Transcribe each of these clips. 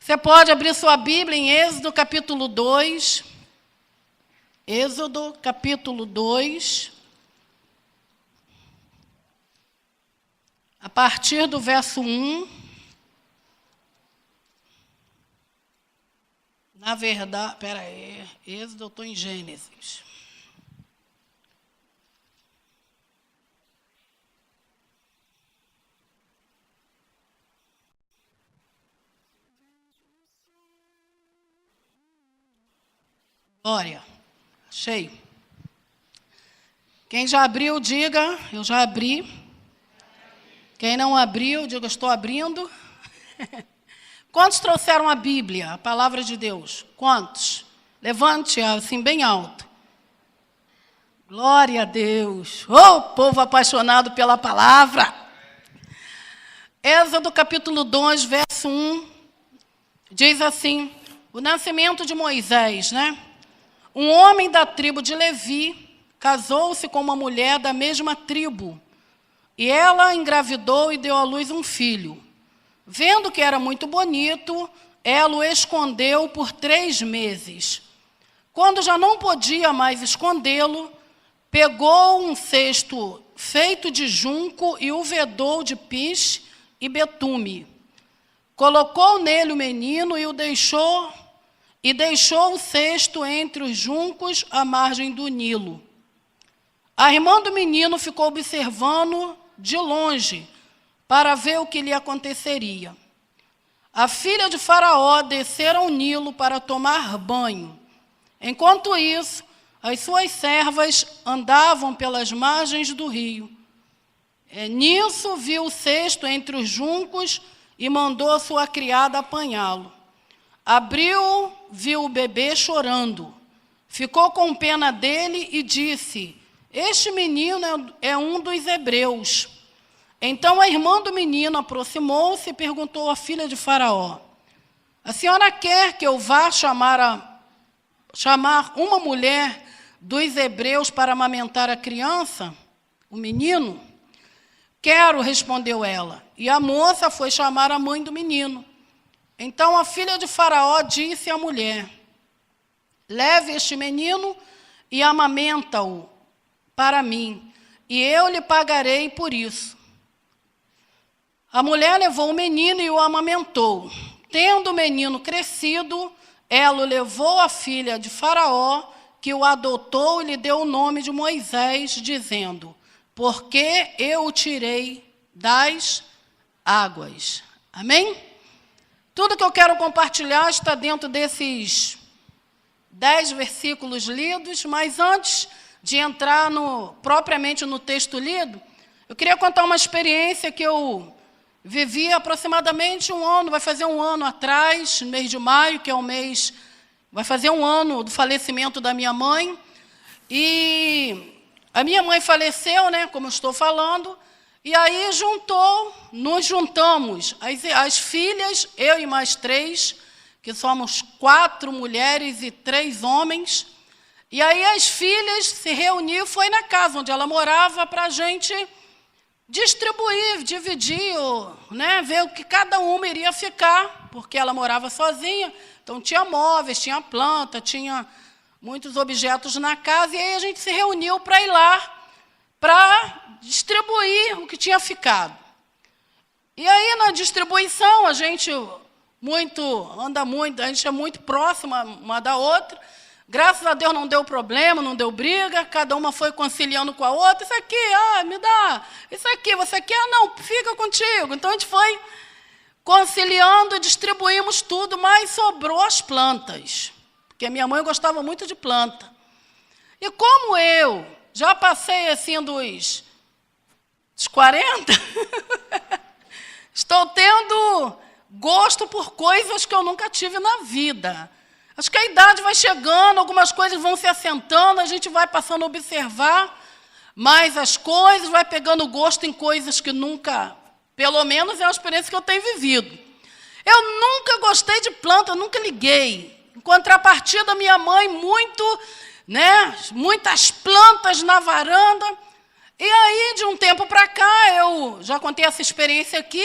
Você pode abrir sua Bíblia em Êxodo capítulo 2. Êxodo capítulo 2. A partir do verso 1. Na verdade, espera aí, Êxodo, eu estou em Gênesis. Glória, achei. Quem já abriu, diga, eu já abri. Quem não abriu, diga, eu estou abrindo. Quantos trouxeram a Bíblia, a palavra de Deus? Quantos? Levante assim bem alto. Glória a Deus. Oh, povo apaixonado pela palavra. Êxodo capítulo 2, verso 1, diz assim, o nascimento de Moisés, né? Um homem da tribo de Levi casou-se com uma mulher da mesma tribo, e ela engravidou e deu à luz um filho. Vendo que era muito bonito, ela o escondeu por 3 meses. Quando já não podia mais escondê-lo, pegou um cesto feito de junco e o vedou de piche e betume. Colocou nele o menino e deixou o cesto entre os juncos à margem do Nilo. A irmã do menino ficou observando de longe para ver o que lhe aconteceria. A filha de Faraó descera ao Nilo para tomar banho. Enquanto isso, as suas servas andavam pelas margens do rio. Nisso viu o cesto entre os juncos e mandou a sua criada apanhá-lo. Abriu, viu o bebê chorando. Ficou com pena dele e disse, este menino é um dos hebreus. Então a irmã do menino aproximou-se e perguntou à filha de Faraó, a senhora quer que eu vá chamar uma mulher dos hebreus para amamentar a criança, o menino? Quero, respondeu ela. E a moça foi chamar a mãe do menino. Então a filha de Faraó disse à mulher, leve este menino e amamenta-o para mim, e eu lhe pagarei por isso. A mulher levou o menino e o amamentou. Tendo o menino crescido, ela o levou à filha de Faraó, que o adotou e lhe deu o nome de Moisés, dizendo, porque eu o tirei das águas. Amém? Tudo que eu quero compartilhar está dentro desses 10 versículos lidos, mas antes de entrar propriamente no texto lido, eu queria contar uma experiência que eu vivi aproximadamente um ano, vai fazer um ano atrás, no mês de maio, que é o mês, vai fazer um ano do falecimento da minha mãe, e a minha mãe faleceu, né, como eu estou falando, e aí nos juntamos, as filhas, eu e mais 3, que somos 4 mulheres e 3 homens, e aí as filhas se reuniram, foi na casa onde ela morava para a gente distribuir, dividir, né, ver o que cada uma iria ficar, porque ela morava sozinha, então tinha móveis, tinha planta, tinha muitos objetos na casa, e aí a gente se reuniu para ir lá, para distribuir o que tinha ficado. E aí, na distribuição, a gente anda muito, a gente é muito próxima uma da outra. Graças a Deus não deu problema, não deu briga, cada uma foi conciliando com a outra. Isso aqui, me dá. Isso aqui, você quer? Não, fica contigo. Então, a gente foi conciliando, distribuímos tudo, mas sobrou as plantas. Porque a minha mãe gostava muito de planta. E como eu já passei assim dos 40, estou tendo gosto por coisas que eu nunca tive na vida. Acho que a idade vai chegando, algumas coisas vão se assentando, a gente vai passando a observar mais as coisas, vai pegando gosto em coisas que nunca, pelo menos é uma experiência que eu tenho vivido. Eu nunca gostei de planta, nunca liguei. Em contrapartida, minha mãe, muitas plantas na varanda. E aí, de um tempo para cá, eu já contei essa experiência aqui,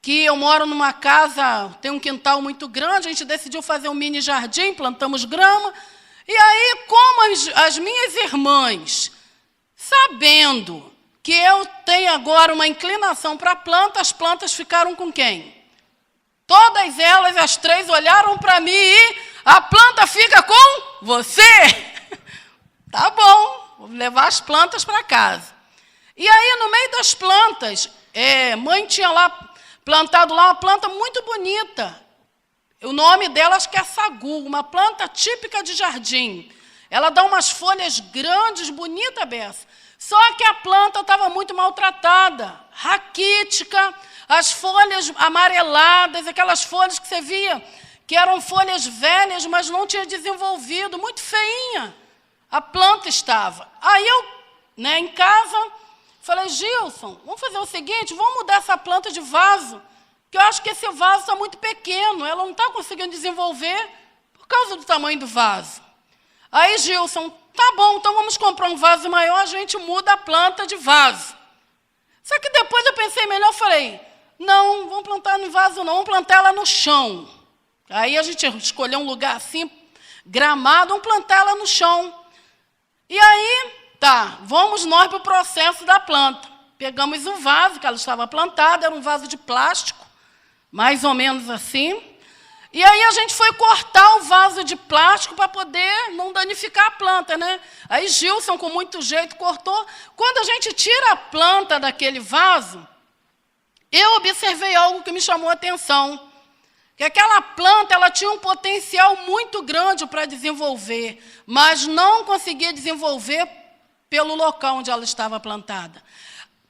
que eu moro numa casa, tem um quintal muito grande, a gente decidiu fazer um mini jardim, plantamos grama. E aí, como as minhas irmãs, sabendo que eu tenho agora uma inclinação para planta, as plantas ficaram com quem? Todas elas, as 3, olharam para mim e a planta fica com você. Tá bom, vou levar as plantas para casa. E aí, no meio das plantas, mãe tinha plantado lá uma planta muito bonita. O nome dela acho que é sagu, uma planta típica de jardim. Ela dá umas folhas grandes, bonita beça. Só que a planta estava muito maltratada, raquítica, as folhas amareladas, aquelas folhas que você via, que eram folhas velhas, mas não tinha desenvolvido, muito feinha. A planta estava. Aí eu, em casa, falei, Gilson, vamos fazer o seguinte, vamos mudar essa planta de vaso, que eu acho que esse vaso está muito pequeno, ela não está conseguindo desenvolver por causa do tamanho do vaso. Aí, Gilson, tá bom, então vamos comprar um vaso maior, a gente muda a planta de vaso. Só que depois eu pensei melhor, falei, não, vamos plantar no vaso não, vamos plantar ela no chão. Aí a gente escolheu um lugar assim, gramado, vamos plantar ela no chão. E aí, vamos nós para o processo da planta. Pegamos o vaso, que ela estava plantada, era um vaso de plástico, mais ou menos assim. E aí a gente foi cortar o vaso de plástico para poder não danificar a planta, né? Aí Gilson, com muito jeito, cortou. Quando a gente tira a planta daquele vaso, eu observei algo que me chamou a atenção. Que aquela planta ela tinha um potencial muito grande para desenvolver, mas não conseguia desenvolver pelo local onde ela estava plantada.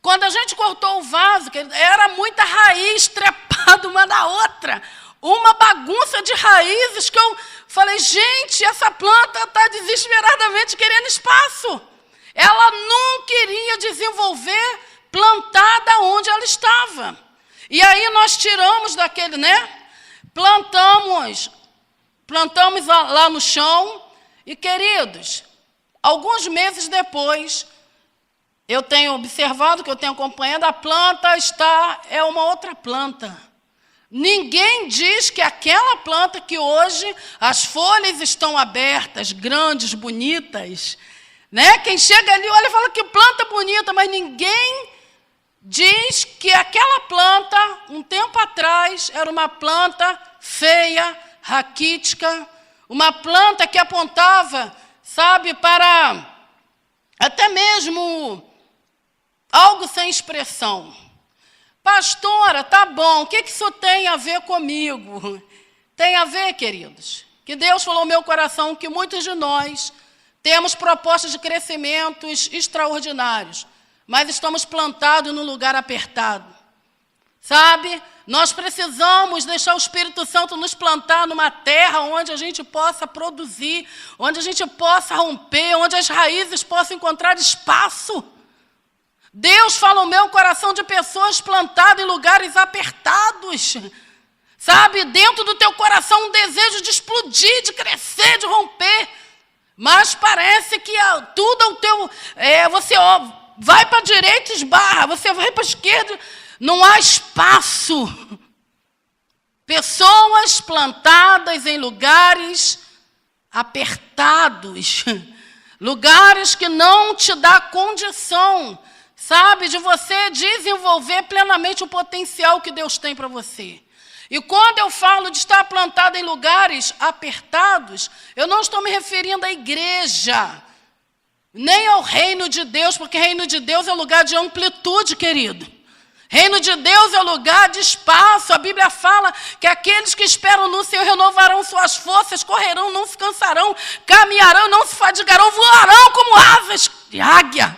Quando a gente cortou o vaso, era muita raiz trepada uma na outra, uma bagunça de raízes que eu falei, gente, essa planta está desesperadamente querendo espaço. Ela não queria desenvolver plantada onde ela estava. E aí nós tiramos daquele, plantamos lá no chão e, queridos, alguns meses depois, eu tenho observado, que eu tenho acompanhado, a planta é uma outra planta. Ninguém diz que aquela planta que hoje as folhas estão abertas, grandes, bonitas, Quem chega ali olha e fala que planta bonita, mas ninguém diz que aquela planta, um tempo atrás, era uma planta feia, raquítica, uma planta que apontava, para até mesmo algo sem expressão. Pastora, tá bom, o que isso tem a ver comigo? Tem a ver, queridos, que Deus falou no meu coração que muitos de nós temos propostas de crescimentos extraordinários, mas estamos plantados num lugar apertado. Nós precisamos deixar o Espírito Santo nos plantar numa terra onde a gente possa produzir, onde a gente possa romper, onde as raízes possam encontrar espaço. Deus fala no meu coração de pessoas plantadas em lugares apertados. Dentro do teu coração um desejo de explodir, de crescer, de romper. Mas parece que tudo ao teu... você vai para a direita e esbarra, você vai para a esquerda, não há espaço. Pessoas plantadas em lugares apertados, lugares que não te dá condição, de você desenvolver plenamente o potencial que Deus tem para você. E quando eu falo de estar plantado em lugares apertados, eu não estou me referindo à igreja, nem ao reino de Deus, porque reino de Deus é lugar de amplitude, querido. Reino de Deus é lugar de espaço. A Bíblia fala que aqueles que esperam no Senhor renovarão suas forças, correrão, não se cansarão, caminharão, não se fadigarão, voarão como asas de águia.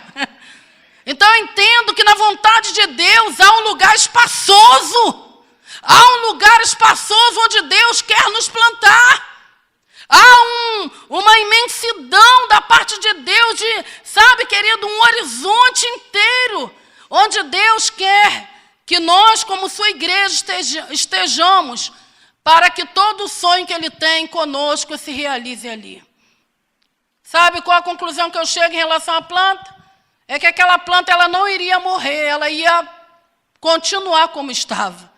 Então eu entendo que na vontade de Deus há um lugar espaçoso. Há um lugar espaçoso onde Deus quer nos plantar. Há uma imensidão da parte de Deus, querido, um horizonte inteiro, onde Deus quer que nós, como sua igreja, estejamos, para que todo o sonho que Ele tem conosco se realize ali. Qual a conclusão que eu chego em relação à planta? É que aquela planta ela não iria morrer, ela ia continuar como estava.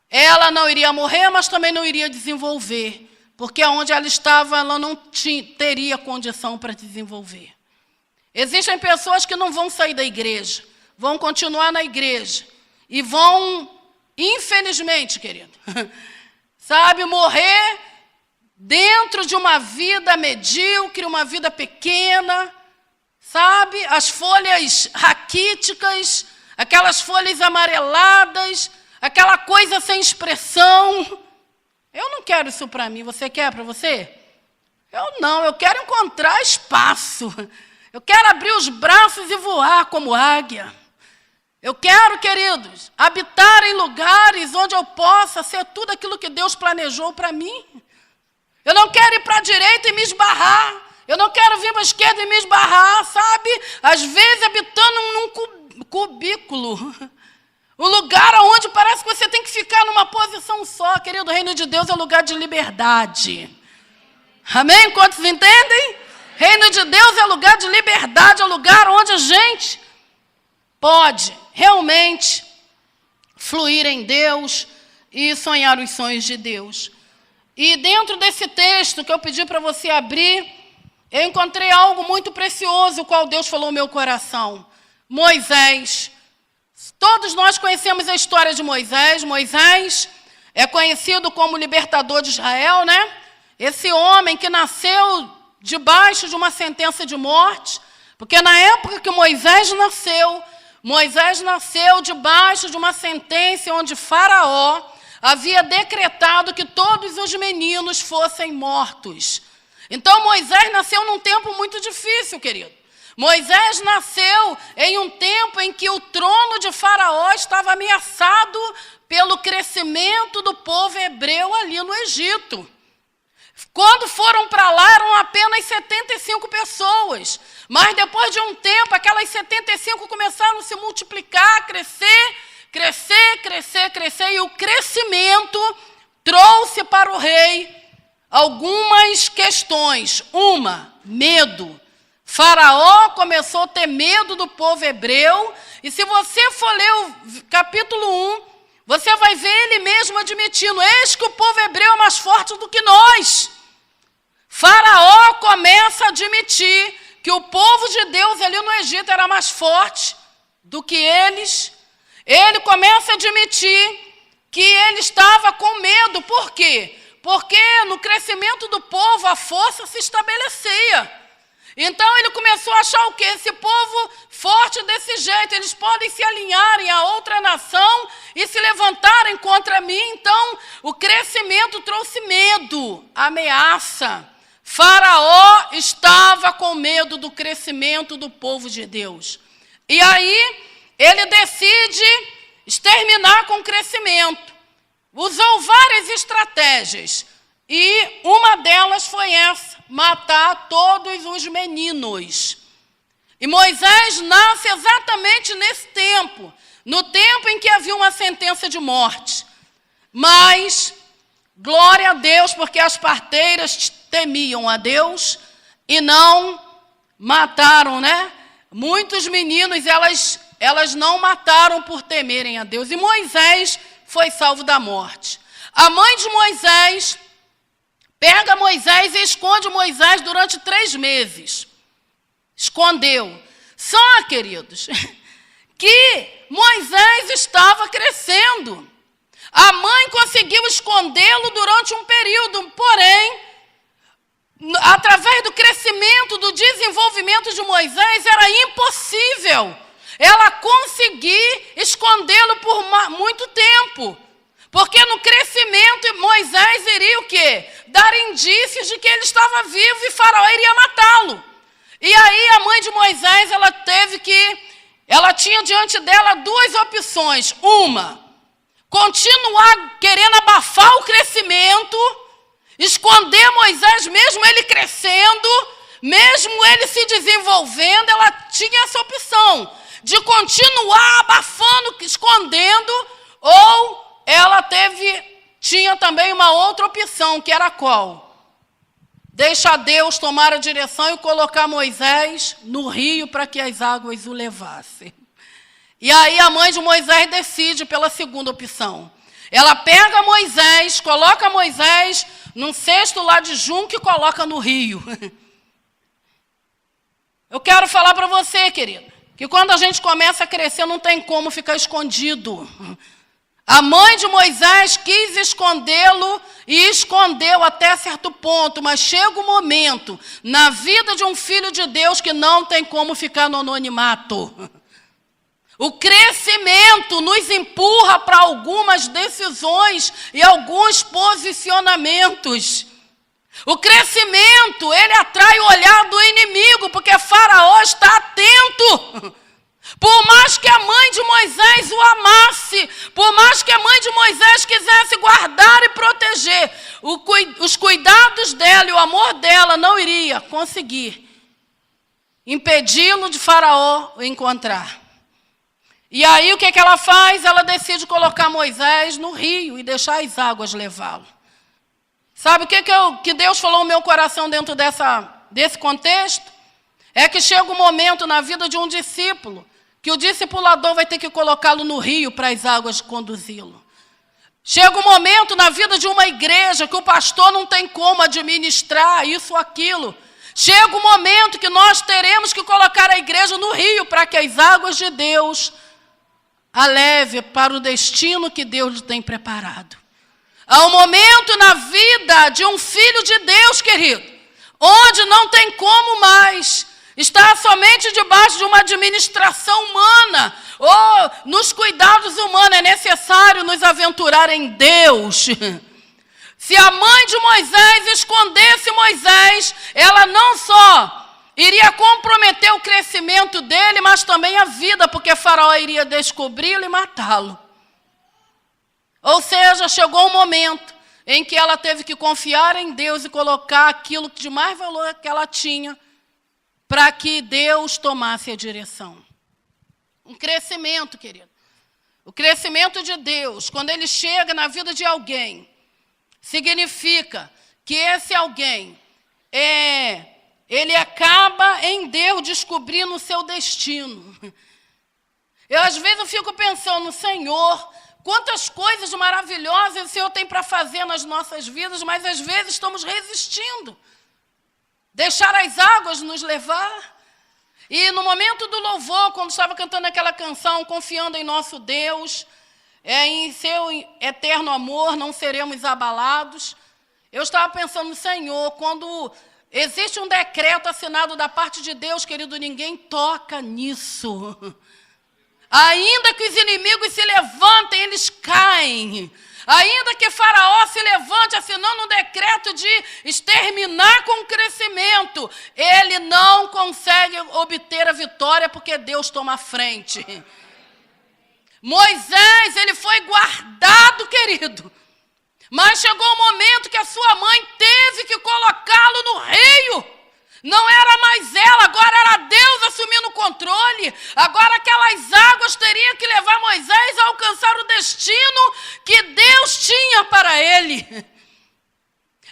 Ela não iria morrer, mas também não iria desenvolver, porque onde ela estava, ela não teria condição para desenvolver. Existem pessoas que não vão sair da igreja, vão continuar na igreja, e vão, infelizmente, querido, sabe, morrer dentro de uma vida medíocre, uma vida pequena, sabe, as folhas raquíticas, aquelas folhas amareladas, aquela coisa sem expressão. Eu não quero isso para mim. Você quer para você? Eu não. Eu quero encontrar espaço. Eu quero abrir os braços e voar como águia. Eu quero, queridos, habitar em lugares onde eu possa ser tudo aquilo que Deus planejou para mim. Eu não quero ir para a direita e me esbarrar. Eu não quero vir para a esquerda e me esbarrar, sabe? Às vezes habitando num cubículo. Um lugar onde parece que você tem que ficar numa posição só. Querido, o reino de Deus é um lugar de liberdade. Amém? Quantos entendem? Reino de Deus é um lugar de liberdade, é um lugar onde a gente pode realmente fluir em Deus e sonhar os sonhos de Deus. E dentro desse texto que eu pedi para você abrir, eu encontrei algo muito precioso, o qual Deus falou no meu coração. Moisés. Todos nós conhecemos a história de Moisés. Moisés é conhecido como libertador de Israel, né? Esse homem que nasceu debaixo de uma sentença de morte, porque na época que Moisés nasceu debaixo de uma sentença onde Faraó havia decretado que todos os meninos fossem mortos. Então Moisés nasceu num tempo muito difícil, querido. Moisés nasceu em um tempo em que o trono de Faraó estava ameaçado pelo crescimento do povo hebreu ali no Egito. Quando foram para lá, eram apenas 75 pessoas. Mas depois de um tempo, aquelas 75 começaram a se multiplicar, crescer. E o crescimento trouxe para o rei algumas questões. Uma, medo. Faraó começou a ter medo do povo hebreu, e se você for ler o capítulo 1, você vai ver ele mesmo admitindo, eis que o povo hebreu é mais forte do que nós. Faraó começa a admitir que o povo de Deus ali no Egito era mais forte do que eles. Ele começa a admitir que ele estava com medo. Por quê? Porque no crescimento do povo a força se estabelecia. Então ele começou a achar o quê? Esse povo forte desse jeito, eles podem se alinharem a outra nação e se levantarem contra mim. Então o crescimento trouxe medo, ameaça. Faraó estava com medo do crescimento do povo de Deus. E aí ele decide exterminar com o crescimento. Usou várias estratégias. E uma delas foi essa, matar todos os meninos. E Moisés nasce exatamente nesse tempo, no tempo em que havia uma sentença de morte. Mas, glória a Deus, porque as parteiras temiam a Deus e não mataram, né? Muitos meninos, elas não mataram por temerem a Deus. E Moisés foi salvo da morte. A mãe de Moisés pega Moisés e esconde Moisés durante 3 meses. Escondeu. Só, queridos, que Moisés estava crescendo. A mãe conseguiu escondê-lo durante um período, porém, através do crescimento, do desenvolvimento de Moisés, era impossível ela conseguir escondê-lo por muito tempo. Porque no crescimento Moisés iria o quê? Dar indícios de que ele estava vivo e Faraó iria matá-lo. E aí a mãe de Moisés, ela tinha diante dela 2 opções. Uma, continuar querendo abafar o crescimento, esconder Moisés, mesmo ele crescendo, mesmo ele se desenvolvendo, ela tinha essa opção de continuar abafando, escondendo, ou ela tinha também uma outra opção, que era qual? Deixar Deus tomar a direção e colocar Moisés no rio para que as águas o levassem. E aí a mãe de Moisés decide pela segunda opção. Ela pega Moisés, coloca Moisés num cesto lá de junco e coloca no rio. Eu quero falar para você, querido, que quando a gente começa a crescer não tem como ficar escondido. A mãe de Moisés quis escondê-lo e escondeu até certo ponto, mas chega um momento na vida de um filho de Deus que não tem como ficar no anonimato. O crescimento nos empurra para algumas decisões e alguns posicionamentos. O crescimento, ele atrai o olhar do inimigo, porque Faraó está atento. Por mais que a mãe de Moisés o amasse, por mais que a mãe de Moisés quisesse guardar e proteger, os cuidados dela e o amor dela não iria conseguir impedi-lo de Faraó o encontrar. E aí o que ela faz? Ela decide colocar Moisés no rio e deixar as águas levá-lo. Sabe o que Deus falou no meu coração dentro desse contexto? É que chega um momento na vida de um discípulo que o discipulador vai ter que colocá-lo no rio para as águas conduzi-lo. Chega um momento na vida de uma igreja que o pastor não tem como administrar isso ou aquilo. Chega um momento que nós teremos que colocar a igreja no rio para que as águas de Deus a leve para o destino que Deus lhe tem preparado. Há um momento na vida de um filho de Deus, querido, onde não tem como mais estar somente debaixo de uma administração humana ou nos cuidados humanos. É necessário nos aventurar em Deus. Se a mãe de Moisés escondesse Moisés, ela não só iria comprometer o crescimento dele, mas também a vida, porque Faraó iria descobri-lo e matá-lo. Ou seja, chegou um momento em que ela teve que confiar em Deus e colocar aquilo de mais valor que ela tinha para que Deus tomasse a direção. Um crescimento, querido. O crescimento de Deus, quando ele chega na vida de alguém, significa que esse alguém ele acaba em Deus descobrindo o seu destino. Às vezes eu fico pensando, Senhor, quantas coisas maravilhosas o Senhor tem para fazer nas nossas vidas, mas às vezes estamos resistindo. Deixar as águas nos levar. E no momento do louvor, quando estava cantando aquela canção, confiando em nosso Deus, em seu eterno amor, não seremos abalados. Eu estava pensando, Senhor, quando existe um decreto assinado da parte de Deus, querido, ninguém toca nisso. Ainda que os inimigos se levantem, eles caem. Ainda que Faraó se levante assinando um decreto de exterminar com o crescimento, ele não consegue obter a vitória porque Deus toma a frente. Moisés, ele foi guardado, querido. Mas chegou um momento que a sua mãe teve que colocá-lo no rio. Não era mais ela, agora era Deus assumindo o controle. Agora aquelas águas teriam que levar Moisés a alcançar o destino que Deus tinha para ele.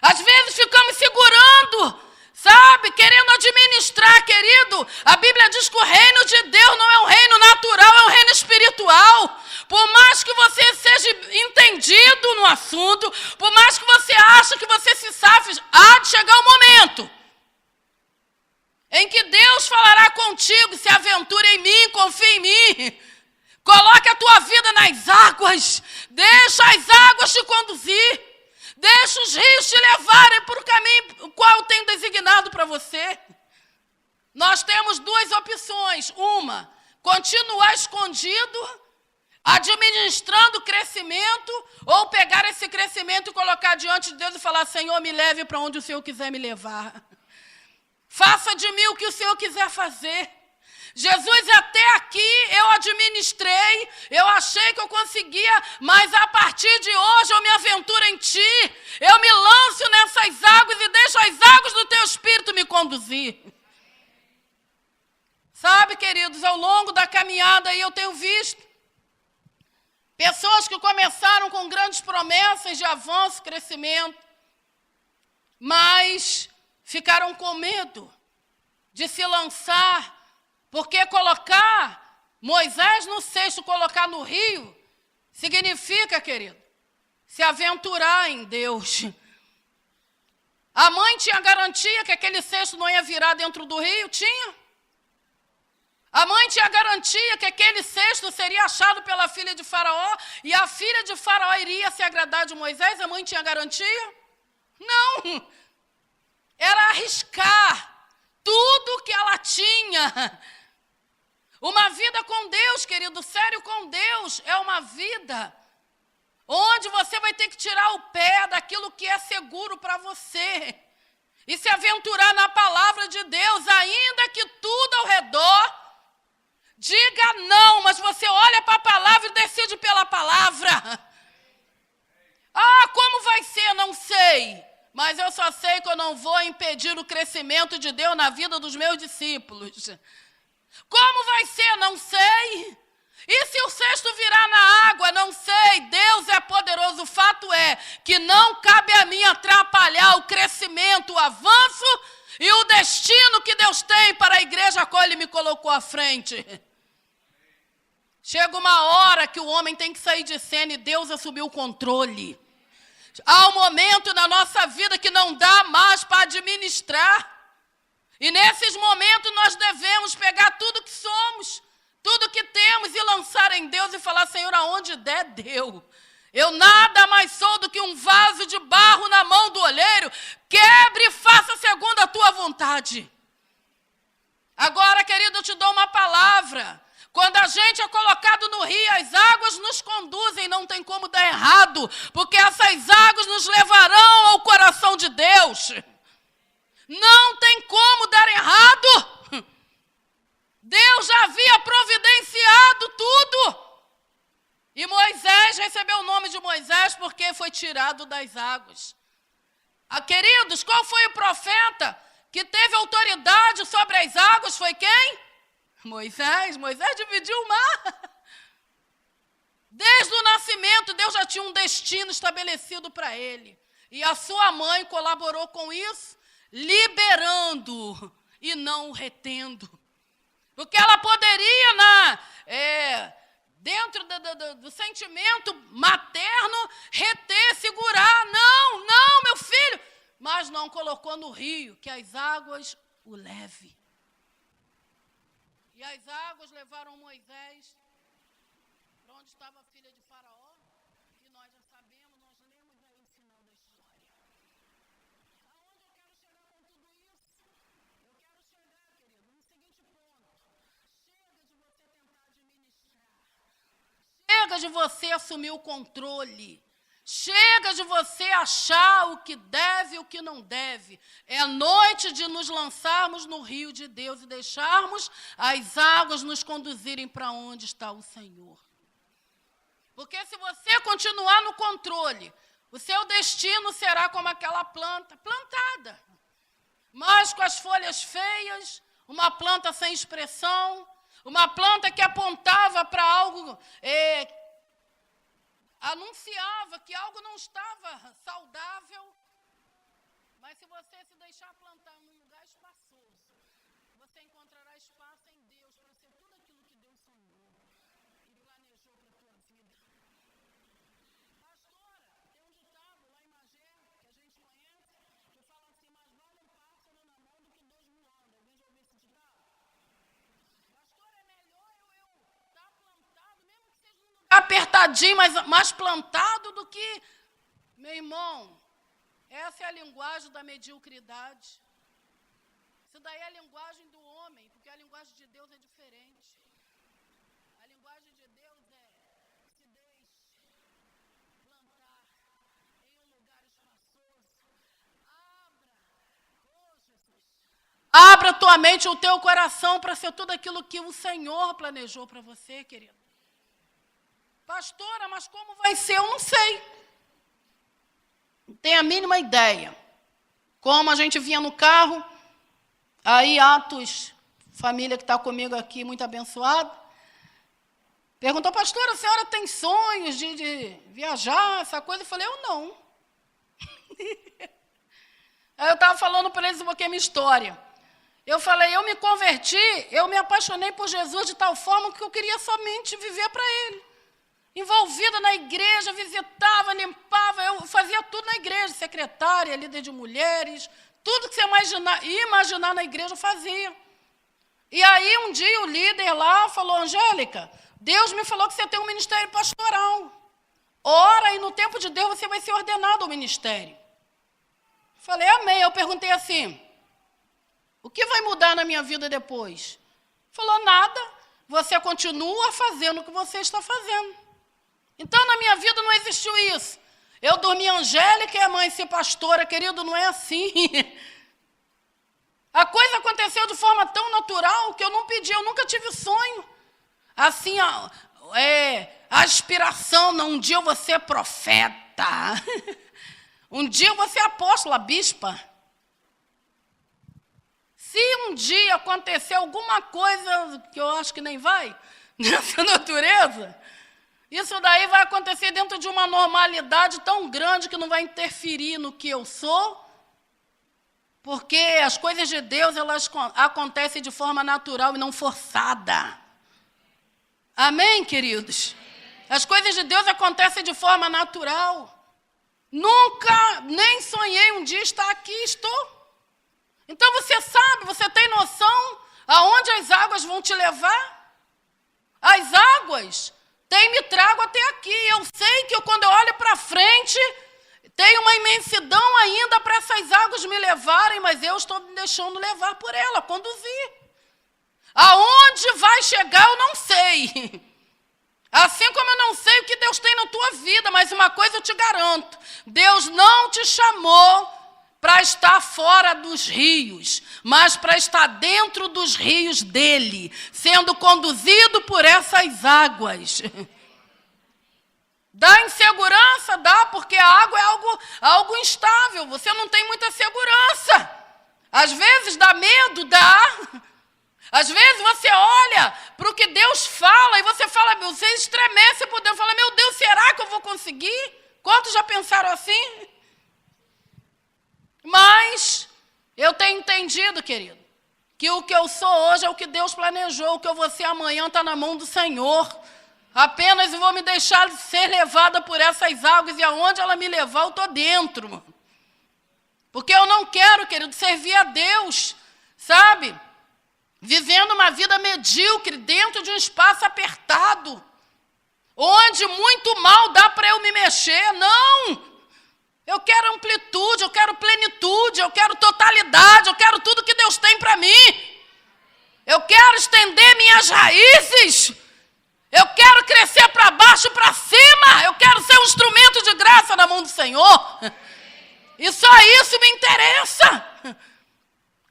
Às vezes ficamos segurando, sabe, querendo administrar, querido. A Bíblia diz que o reino de Deus não é um reino natural, é um reino espiritual. Por mais que você seja entendido no assunto, por mais que você ache que você se sabe, há de chegar um momento em que Deus falará contigo, se aventure em mim, confie em mim. Coloque a tua vida nas águas, deixa as águas te conduzir, deixa os rios te levarem para o caminho o qual eu tenho designado para você. Nós temos duas opções. Uma, continuar escondido, administrando o crescimento, ou pegar esse crescimento e colocar diante de Deus e falar, Senhor, me leve para onde o Senhor quiser me levar. Faça de mim o que o Senhor quiser fazer. Jesus, até aqui eu administrei, eu achei que eu conseguia, mas a partir de hoje eu me aventuro em Ti. Eu me lanço nessas águas e deixo as águas do Teu Espírito me conduzir. Sabe, queridos, ao longo da caminhada aí eu tenho visto pessoas que começaram com grandes promessas de avanço, crescimento, mas ficaram com medo de se lançar, porque colocar Moisés no cesto, colocar no rio, significa, querido, se aventurar em Deus. A mãe tinha garantia que aquele cesto não ia virar dentro do rio? Tinha. A mãe tinha garantia que aquele cesto seria achado pela filha de Faraó e a filha de Faraó iria se agradar de Moisés? A mãe tinha garantia? Não. Era arriscar tudo que ela tinha. Uma vida com Deus, querido, sério com Deus, é uma vida onde você vai ter que tirar o pé daquilo que é seguro para você e se aventurar na palavra de Deus, ainda que tudo ao redor diga não, mas você olha para a palavra e decide pela palavra. Ah, como vai ser? Não sei. Mas eu só sei que eu não vou impedir o crescimento de Deus na vida dos meus discípulos. Como vai ser? Não sei. E se o cesto virar na água? Não sei. Deus é poderoso. O fato é que não cabe a mim atrapalhar o crescimento, o avanço e o destino que Deus tem para a igreja a qual Ele me colocou à frente. Chega uma hora que o homem tem que sair de cena e Deus assumiu o controle. Há um momento na nossa vida que não dá mais para administrar. E nesses momentos nós devemos pegar tudo que somos, tudo que temos e lançar em Deus e falar: Senhor, aonde der, deu. Eu nada mais sou do que um vaso de barro na mão do olheiro. Quebre e faça segundo a tua vontade. Agora, querido, eu te dou uma palavra. Quando a gente é colocado no rio, as águas nos conduzem, não tem como dar errado, porque essas águas nos levarão ao coração de Deus. Não tem como dar errado. Deus já havia providenciado tudo. E Moisés recebeu o nome de Moisés porque foi tirado das águas. Queridos, qual foi o profeta que teve autoridade sobre as águas? Foi quem? Moisés. Moisés dividiu o mar. Desde o nascimento, Deus já tinha um destino estabelecido para ele. E a sua mãe colaborou com isso, liberando e não retendo. Porque ela poderia, dentro do sentimento materno, reter, segurar. Não, não, meu filho. Mas não colocou no rio, que as águas o leve. E as águas levaram Moisés para onde estava a filha de Faraó. E nós já sabemos, nós lemos aí o final da história. Aonde eu quero chegar com tudo isso? Eu quero chegar, querido, no seguinte ponto. Chega de você tentar administrar. Chega de você assumir o controle. Chega de você achar o que deve e o que não deve. É noite de nos lançarmos no rio de Deus e deixarmos as águas nos conduzirem para onde está o Senhor. Porque se você continuar no controle, o seu destino será como aquela planta plantada, mas com as folhas feias, uma planta sem expressão, uma planta que apontava para algo, anunciava que algo não estava saudável. Mas se você se deixar plantar num lugar espaçoso, você encontrará espaço em Deus para ser tudo aquilo que Deus sonhou e planejou para a tua vida. Pastora, tem um ditado lá em Magé, que a gente conhece, que fala assim: mais vale um pássaro na mão do que 2 voando. Alguém já ouviu esse ditado? Pastor, é melhor eu estar plantado, mesmo que seja num lugar apertadinho, mas mais plantado do que... Meu irmão, essa é a linguagem da mediocridade. Isso daí é a linguagem do homem, porque a linguagem de Deus é diferente. A linguagem de Deus é: se deixe plantar em um lugar espaçoso. Abra a tua mente e o teu coração para ser tudo aquilo que o Senhor planejou para você, querido. Pastora, mas como vai ser? Eu não sei. Não tenho a mínima ideia. Como a gente vinha no carro, aí Atos, família que está comigo aqui, muito abençoada, perguntou: pastora, a senhora tem sonhos de viajar, essa coisa? Eu falei: eu não. Aí eu estava falando para eles um pouquinho a minha história. Eu falei: eu me converti, eu me apaixonei por Jesus de tal forma que eu queria somente viver para Ele. envolvida na igreja, visitava, limpava, eu fazia tudo na igreja, secretária, líder de mulheres, tudo que você imaginar na igreja eu fazia. E aí um dia o líder lá falou, Angélica, Deus me falou que você tem um ministério pastoral. Ora, e no tempo de Deus você vai ser ordenado ao ministério. Falei, amém. Eu perguntei assim, o que vai mudar na minha vida depois? Falou, nada, você continua fazendo o que você está fazendo. Então, na minha vida não existiu isso. Eu dormi Angélica e a mãe ser pastora, querido, não é assim. A coisa aconteceu de forma tão natural que eu não pedi, eu nunca tive sonho. Assim, a aspiração, não, um dia eu vou ser profeta. Um dia eu vou ser apóstola, bispa. Se um dia acontecer alguma coisa, que eu acho que nem vai, nessa natureza, isso daí vai acontecer dentro de uma normalidade tão grande que não vai interferir no que eu sou, porque as coisas de Deus, elas acontecem de forma natural e não forçada. Amém, queridos? As coisas de Deus acontecem de forma natural. Nunca, nem sonhei um dia estar aqui, estou. Então você sabe, você tem noção aonde as águas vão te levar? As águas me trago até aqui. Eu sei que quando eu olho para frente, tem uma imensidão ainda para essas águas me levarem, mas eu estou me deixando levar por ela, conduzir. Aonde vai chegar, eu não sei. Assim como eu não sei o que Deus tem na tua vida, mas uma coisa eu te garanto, Deus não te chamou para estar fora dos rios, mas para estar dentro dos rios dele, sendo conduzido por essas águas. Dá insegurança? Dá, porque a água é algo instável, você não tem muita segurança. Às vezes dá medo, dá. Às vezes você olha para o que Deus fala e você fala, você estremece por Deus, fala, meu Deus, será que eu vou conseguir? Quantos já pensaram assim? Mas eu tenho entendido, querido, que o que eu sou hoje é o que Deus planejou, o que eu vou ser amanhã está na mão do Senhor. Apenas eu vou me deixar ser levada por essas águas e aonde ela me levar, eu estou dentro. Porque eu não quero, querido, servir a Deus, sabe? Vivendo uma vida medíocre dentro de um espaço apertado, onde muito mal dá para eu me mexer. Não! Eu quero amplitude, eu quero plenitude, eu quero totalidade, eu quero tudo que Deus tem para mim. Eu quero estender minhas raízes. Eu quero crescer para baixo e para cima. Eu quero ser um instrumento de graça na mão do Senhor. E só isso me interessa.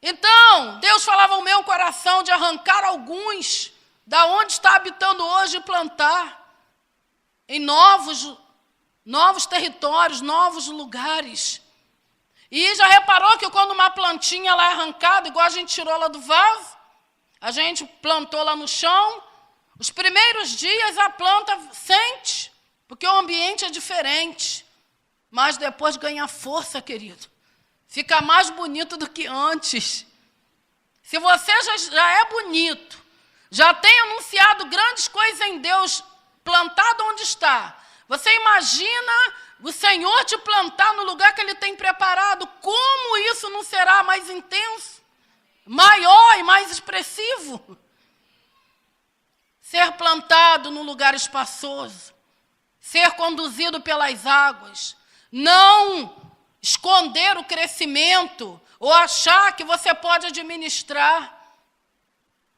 Então, Deus falava ao meu coração de arrancar alguns da onde está habitando hoje e plantar em novos territórios, novos lugares. E já reparou que quando uma plantinha ela é arrancada, igual a gente tirou ela do vaso, a gente plantou lá no chão, os primeiros dias a planta sente, porque o ambiente é diferente, mas depois ganha força, querido. Fica mais bonito do que antes. Se você já é bonito, já tem anunciado grandes coisas em Deus, plantado onde está, você imagina o Senhor te plantar no lugar que Ele tem preparado, como isso não será mais intenso, maior e mais expressivo? Ser plantado num lugar espaçoso, ser conduzido pelas águas, não esconder o crescimento ou achar que você pode administrar.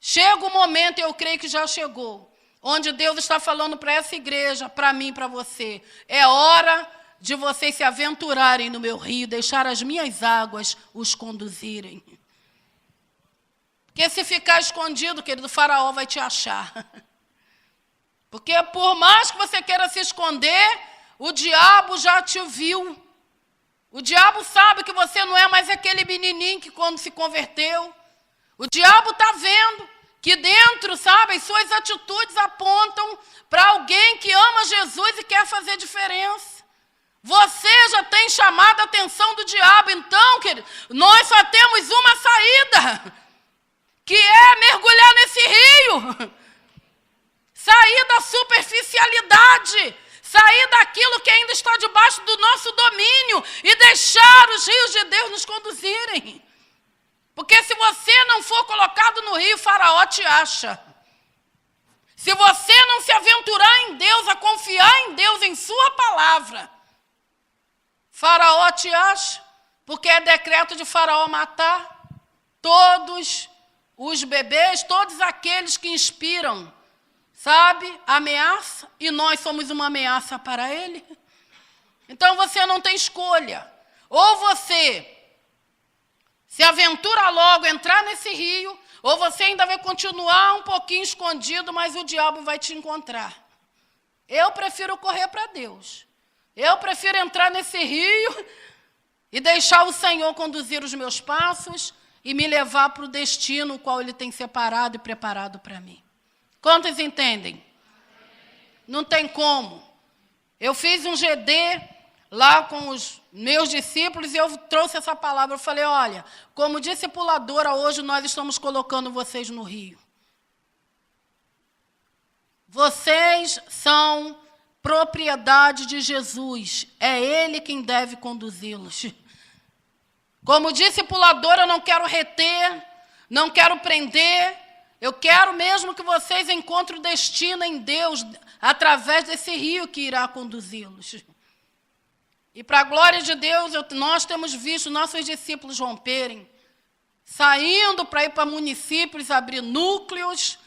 Chega o momento, eu creio que já chegou, onde Deus está falando para essa igreja, para mim, para você, é hora de vocês se aventurarem no meu rio, deixar as minhas águas os conduzirem. Porque se ficar escondido, querido, o faraó vai te achar. Porque por mais que você queira se esconder, o diabo já te viu. O diabo sabe que você não é mais aquele menininho que quando se converteu. O diabo está vendo que dentro, sabe, as suas atitudes apontam para alguém que ama Jesus e quer fazer diferença. Você já tem chamado a atenção do diabo. Então, querido, nós só temos uma saída, que é mergulhar nesse rio. sair da superficialidade, sair daquilo que ainda está debaixo do nosso domínio e deixar os rios de Deus nos conduzirem. Porque se você não for colocado no rio, Faraó te acha. Se você não se aventurar em Deus, a confiar em Deus, em sua palavra, Faraó te acha, porque é decreto de Faraó matar todos os bebês, todos aqueles que inspiram, sabe, ameaça, e nós somos uma ameaça para ele. Então você não tem escolha. Ou você se aventura logo, entrar nesse rio, ou você ainda vai continuar um pouquinho escondido, mas o diabo vai te encontrar. Eu prefiro correr para Deus. Eu prefiro entrar nesse rio e deixar o Senhor conduzir os meus passos e me levar para o destino o qual Ele tem separado e preparado para mim. Quantos entendem? Não tem como. Eu fiz um GD lá com os meus discípulos e eu trouxe essa palavra. Eu falei, olha, como discipuladora, hoje nós estamos colocando vocês no rio. Vocês são propriedade de Jesus. É Ele quem deve conduzi-los. Como discipuladora, eu não quero reter, não quero prender. Eu quero mesmo que vocês encontrem o destino em Deus através desse rio que irá conduzi-los. E para a glória de Deus, nós temos visto nossos discípulos romperem, saindo para ir para municípios, abrir núcleos.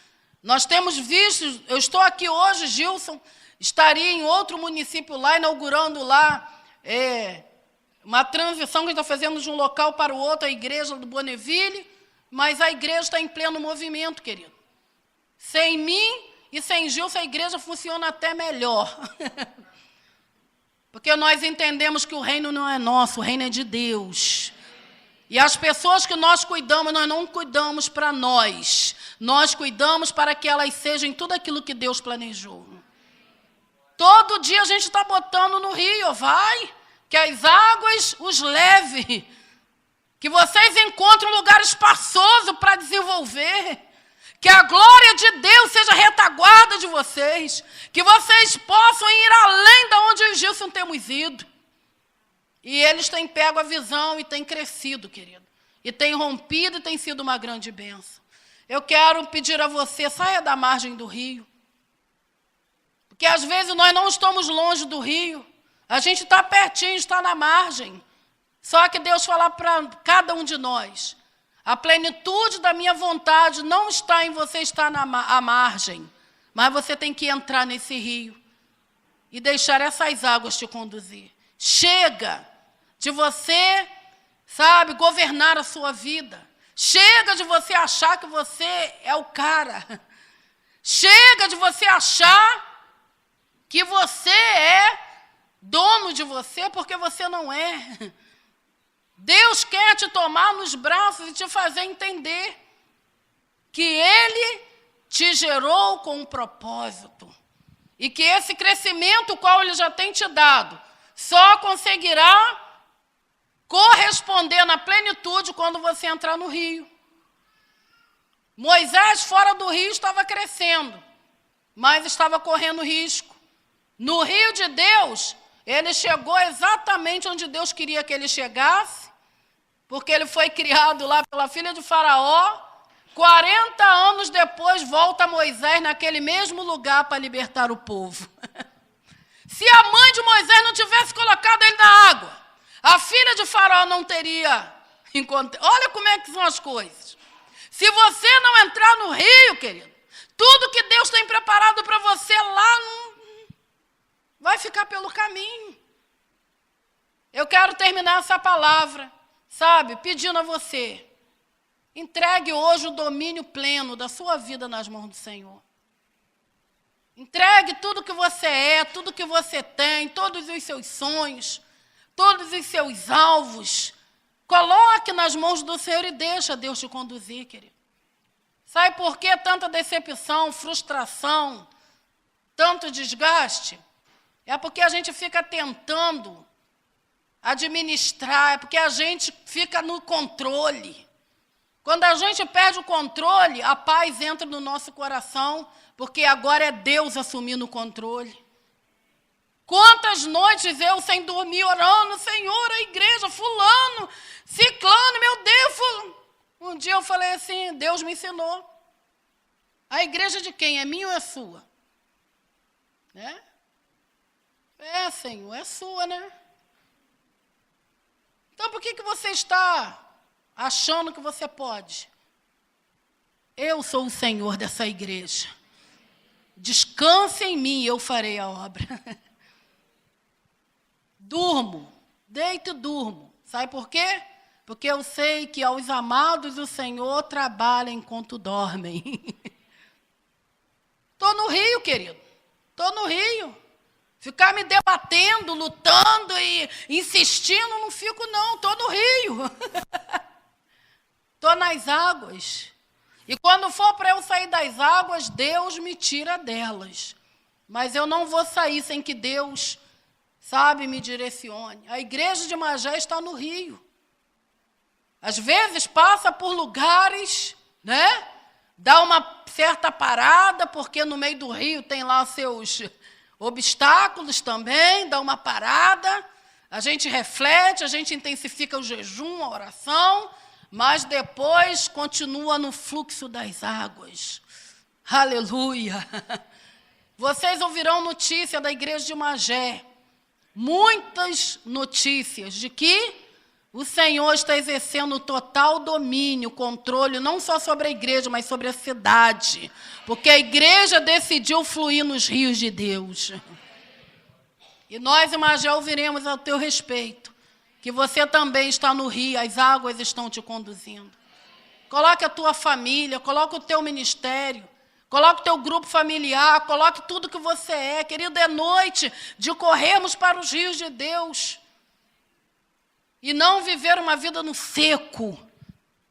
Nós temos visto, eu estou aqui hoje, Gilson estaria em outro município lá, inaugurando lá uma transição que a gente está fazendo de um local para o outro, a igreja do Bonneville, mas a igreja está em pleno movimento, querido. Sem mim e sem Gilson, a igreja funciona até melhor. Porque nós entendemos que o reino não é nosso, o reino é de Deus. E as pessoas que nós cuidamos, nós não cuidamos para nós. Nós cuidamos para que elas sejam tudo aquilo que Deus planejou. Todo dia a gente está botando no rio, vai, que as águas os leve. Que vocês encontrem um lugar espaçoso para desenvolver. Que a glória de Deus seja retaguarda de vocês. Que vocês possam ir além de onde eu e Gilson temos ido. E eles têm pego a visão e têm crescido, querido. E têm rompido e tem sido uma grande bênção. Eu quero pedir a você, saia da margem do rio. Porque às vezes nós não estamos longe do rio. A gente está pertinho, está na margem. Só que Deus fala para cada um de nós. A plenitude da minha vontade não está em você estar à margem, mas você tem que entrar nesse rio e deixar essas águas te conduzir. Chega de você, sabe, governar a sua vida. Chega de você achar que você é o cara. Chega de você achar que você é dono de você, porque você não é. Deus quer te tomar nos braços e te fazer entender que Ele te gerou com um propósito. E que esse crescimento, o qual Ele já tem te dado, só conseguirá corresponder na plenitude quando você entrar no rio. Moisés, fora do rio, estava crescendo, mas estava correndo risco. No rio de Deus, ele chegou exatamente onde Deus queria que ele chegasse, porque ele foi criado lá pela filha de Faraó. 40 anos depois, volta Moisés naquele mesmo lugar para libertar o povo. Se a mãe de Moisés não tivesse colocado ele na água, a filha de Faraó não teria encontrado. Olha como é que são as coisas. Se você não entrar no rio, querido, tudo que Deus tem preparado para você lá não vai ficar pelo caminho. Eu quero terminar essa palavra, sabe, pedindo a você, entregue hoje o domínio pleno da sua vida nas mãos do Senhor. Entregue tudo que você é, tudo que você tem, todos os seus sonhos, todos os seus alvos. Coloque nas mãos do Senhor e deixa Deus te conduzir, querido. Sabe por que tanta decepção, frustração, tanto desgaste? É porque a gente fica tentando administrar, é porque a gente fica no controle. Quando a gente perde o controle, a paz entra no nosso coração, porque agora é Deus assumindo o controle. Quantas noites eu sem dormir orando, Senhor, a igreja, fulano, ciclano, meu Deus, fulano. Um dia eu falei assim, Deus me ensinou. A igreja de quem? É minha ou é sua? Né? É, Senhor, é sua, né? Então por que você está achando que você pode? Eu sou o Senhor dessa igreja. Descanse em mim e eu farei a obra. Durmo, deito e durmo. Sabe por quê? Porque eu sei que aos amados o Senhor trabalha enquanto dormem. Estou no Rio, querido. Estou no Rio. Ficar me debatendo, lutando e insistindo, não fico não. Estou no Rio. Estou nas águas. E quando for para eu sair das águas, Deus me tira delas. Mas eu não vou sair sem que Deus, sabe, me direcione. A igreja de Magé está no Rio. Às vezes passa por lugares, né? Dá uma certa parada, porque no meio do rio tem lá seus obstáculos também, dá uma parada. A gente reflete, a gente intensifica o jejum, a oração, mas depois continua no fluxo das águas. Aleluia! Vocês ouvirão notícia da igreja de Magé, muitas notícias de que o Senhor está exercendo total domínio, controle, não só sobre a igreja, mas sobre a cidade, porque a igreja decidiu fluir nos rios de Deus. E nós em Magé ouviremos ao teu respeito, que você também está no rio, as águas estão te conduzindo. Coloque a tua família, coloque o teu ministério, coloque o teu grupo familiar, coloque tudo que você é. Querido, é noite de corrermos para os rios de Deus. E não viver uma vida no seco,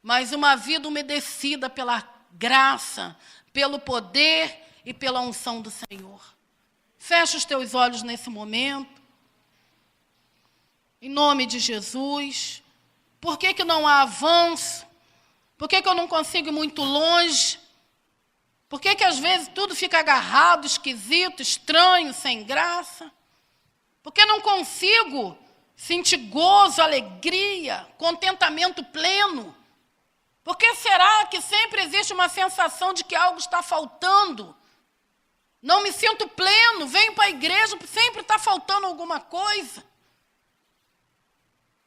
mas uma vida umedecida pela graça, pelo poder e pela unção do Senhor. Fecha os teus olhos nesse momento. Em nome de Jesus. Por que não há avanço? Por que eu não consigo ir muito longe? Por que às vezes tudo fica agarrado, esquisito, estranho, sem graça? Por que não consigo sentir gozo, alegria, contentamento pleno? Por que será que sempre existe uma sensação de que algo está faltando? Não me sinto pleno, venho para a igreja, sempre está faltando alguma coisa.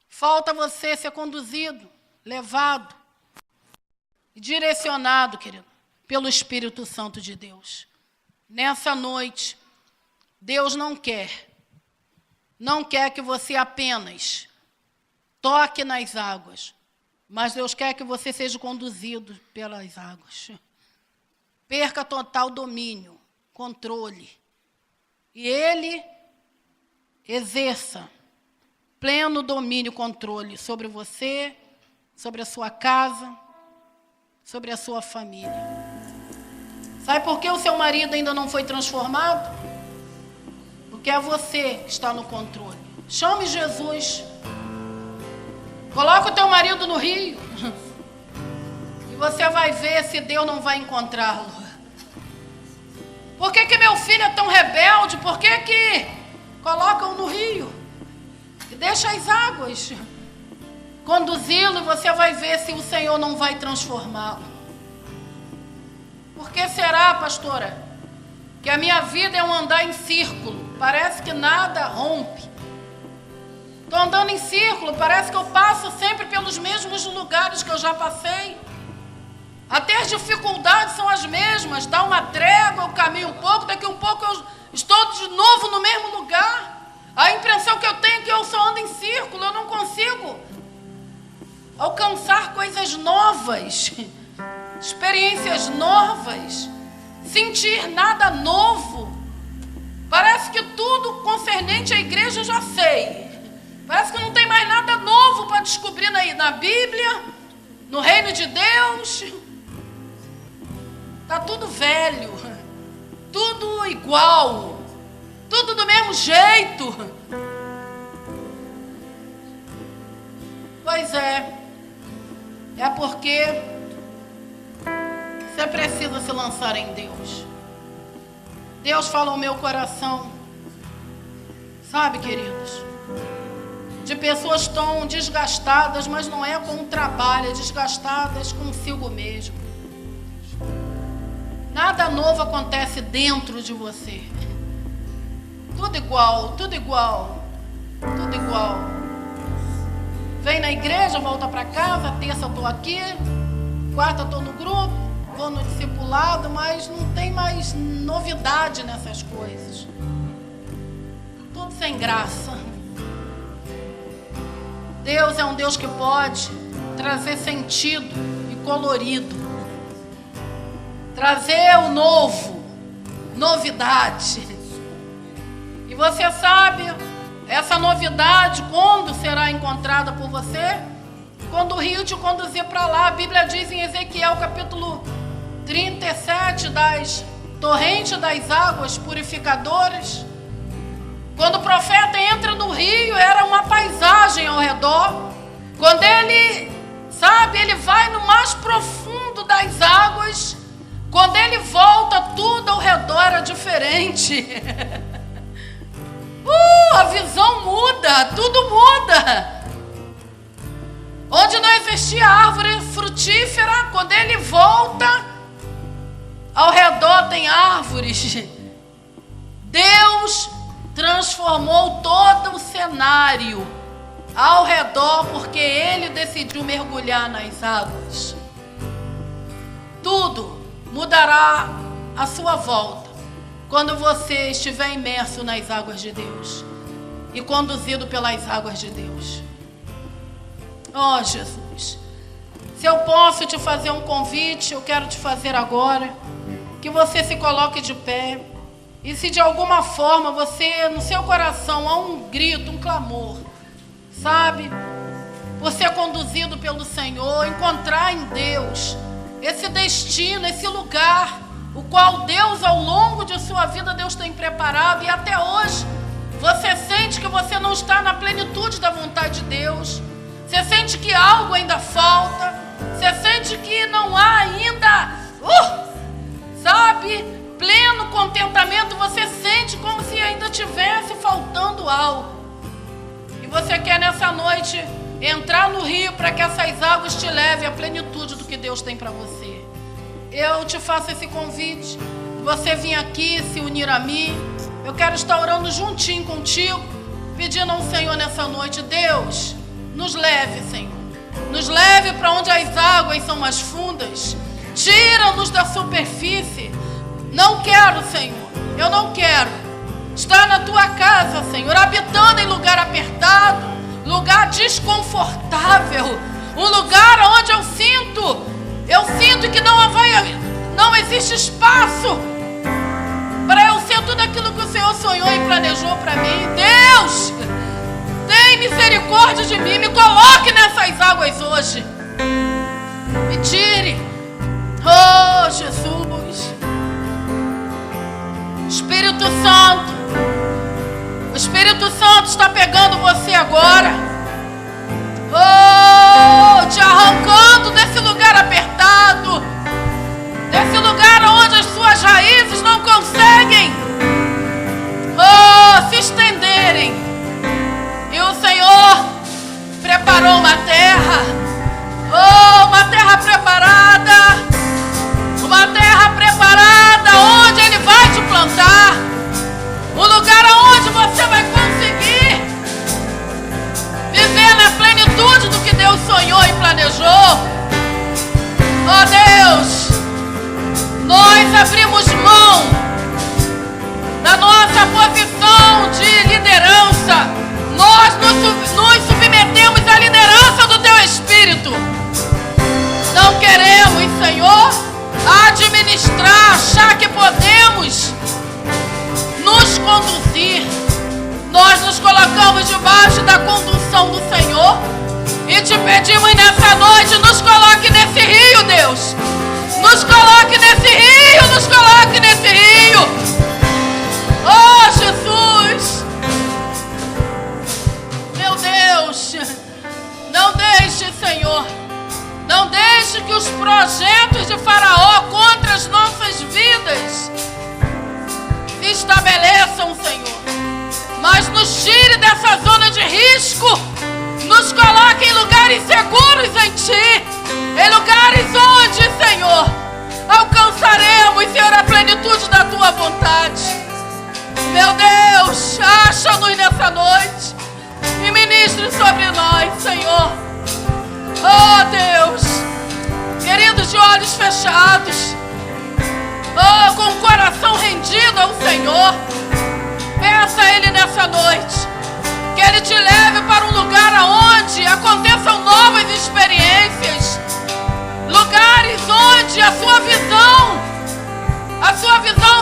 Falta você ser conduzido, levado e direcionado, querido, pelo Espírito Santo de Deus. Nessa noite, Deus não quer que você apenas toque nas águas, mas Deus quer que você seja conduzido pelas águas. Perca total domínio, controle. E Ele exerça pleno domínio e controle sobre você, sobre a sua casa, sobre a sua família. Sabe por que o seu marido ainda não foi transformado? Porque é você que está no controle. Chame Jesus. Coloca o teu marido no rio. E você vai ver se Deus não vai encontrá-lo. Por que meu filho é tão rebelde? Por que colocam no rio? E deixa as águas conduzi-lo, e você vai ver se o Senhor não vai transformá-lo. Por que será, pastora, que a minha vida é um andar em círculo? Parece que nada rompe. Estou andando em círculo, parece que eu passo sempre pelos mesmos lugares que eu já passei. Até as dificuldades são as mesmas. Dá uma trégua, eu caminho um pouco, daqui um pouco eu estou de novo no mesmo lugar. A impressão que eu tenho é que eu só ando em círculo, eu não consigo alcançar coisas novas, experiências novas, sentir nada novo. Parece que tudo concernente à igreja eu já sei. Parece que não tem mais nada novo para descobrir na Bíblia, no reino de Deus. Está tudo velho, tudo igual, tudo do mesmo jeito. Pois é porque você precisa se lançar em Deus. Deus fala ao meu coração, sabe, queridos, de pessoas tão desgastadas, mas não é com o trabalho, é desgastadas consigo mesmo. Nada novo acontece dentro de você. Tudo igual, tudo igual, tudo igual. Vem na igreja, volta para casa, terça eu estou aqui, quarta eu estou no grupo, vou no discipulado, mas não tem mais novidade nessas coisas. Tudo sem graça. Deus é um Deus que pode trazer sentido e colorido. Trazer o novo, novidade. E você sabe, essa novidade, quando será encontrada por você? Quando o rio te conduzir para lá. A Bíblia diz em Ezequiel capítulo 37, das torrentes das águas purificadoras. Quando o profeta entra no rio, era uma paisagem ao redor. Quando ele, sabe, ele vai no mais profundo das águas, quando ele volta, tudo ao redor é diferente. A visão muda, tudo muda. Onde não existia árvore frutífera, quando ele volta, ao redor tem árvores. Deus transformou todo o cenário ao redor, porque ele decidiu mergulhar nas águas. Tudo mudará à sua volta quando você estiver imerso nas águas de Deus e conduzido pelas águas de Deus. Oh, Jesus, se eu posso te fazer um convite, eu quero te fazer agora, que você se coloque de pé. E se de alguma forma você, no seu coração, há um grito, um clamor, sabe? Você é conduzido pelo Senhor, encontrar em Deus esse destino, esse lugar, o qual Deus, ao longo de sua vida, Deus tem preparado. E até hoje, você sente que você não está na plenitude da vontade de Deus. Você sente que algo ainda falta. Você sente que não há ainda, sabe, pleno contentamento. Você sente como se ainda tivesse faltando algo. E você quer nessa noite entrar no rio para que essas águas te levem à plenitude do que Deus tem para você. Eu te faço esse convite. Você vir aqui se unir a mim. Eu quero estar orando juntinho contigo, pedindo ao Senhor nessa noite: Deus, nos leve, Senhor. Nos leve para onde as águas são mais fundas. Tira-nos da superfície. Não quero, Senhor, eu não quero estar na tua casa, Senhor, habitando em lugar apertado, lugar desconfortável, um lugar onde eu sinto que não existe espaço para eu ser tudo aquilo que o Senhor sonhou e planejou para mim. Deus, tem misericórdia de mim, me coloque nessas águas hoje, me tire. Oh, Jesus, Espírito Santo, o Espírito Santo está pegando você agora, te arrancando desse lugar apertado, desse lugar onde as suas raízes não conseguem se estenderem. E o Senhor preparou uma terra preparada, onde Ele vai te plantar, um lugar onde você vai conseguir viver na plenitude do que Deus sonhou e planejou. Oh Deus, nós abrimos mão da nossa posição de liderança, nós nos submetemos à liderança do Teu Espírito. Não queremos, Senhor, administrar, achar que podemos nos conduzir. Nós nos colocamos debaixo da condução do Senhor e te pedimos nessa noite: nos coloque nesse rio, Deus. Nos coloque nesse rio, nos coloque nesse rio. Oh, Jesus, meu Deus, não deixe, Senhor, não deixe que os projetos de Faraó contra as nossas vidas estabeleçam, Senhor. Mas nos tire dessa zona de risco. Nos coloque em lugares seguros em Ti. Em lugares onde, Senhor, alcançaremos, Senhor, a plenitude da Tua vontade. Meu Deus, acha-nos nessa noite e ministre sobre nós, Senhor. Oh, Deus, queridos, de olhos fechados, oh, com o coração rendido ao Senhor, peça a Ele nessa noite que Ele te leve para um lugar onde aconteçam novas experiências, lugares onde a sua visão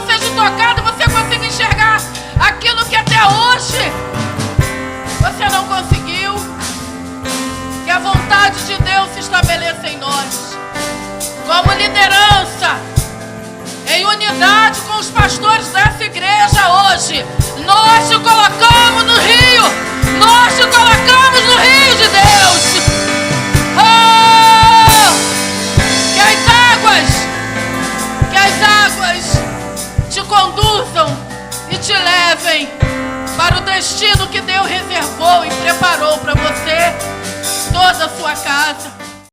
seja tocada, você consiga enxergar aquilo que até hoje você não conseguiu. Que a vontade de Deus se estabeleça em nós, como liderança, em unidade com os pastores dessa igreja hoje. Nós te colocamos no rio, nós te colocamos no rio de Deus. Oh, que as águas te conduzam e te levem para o destino que Deus reservou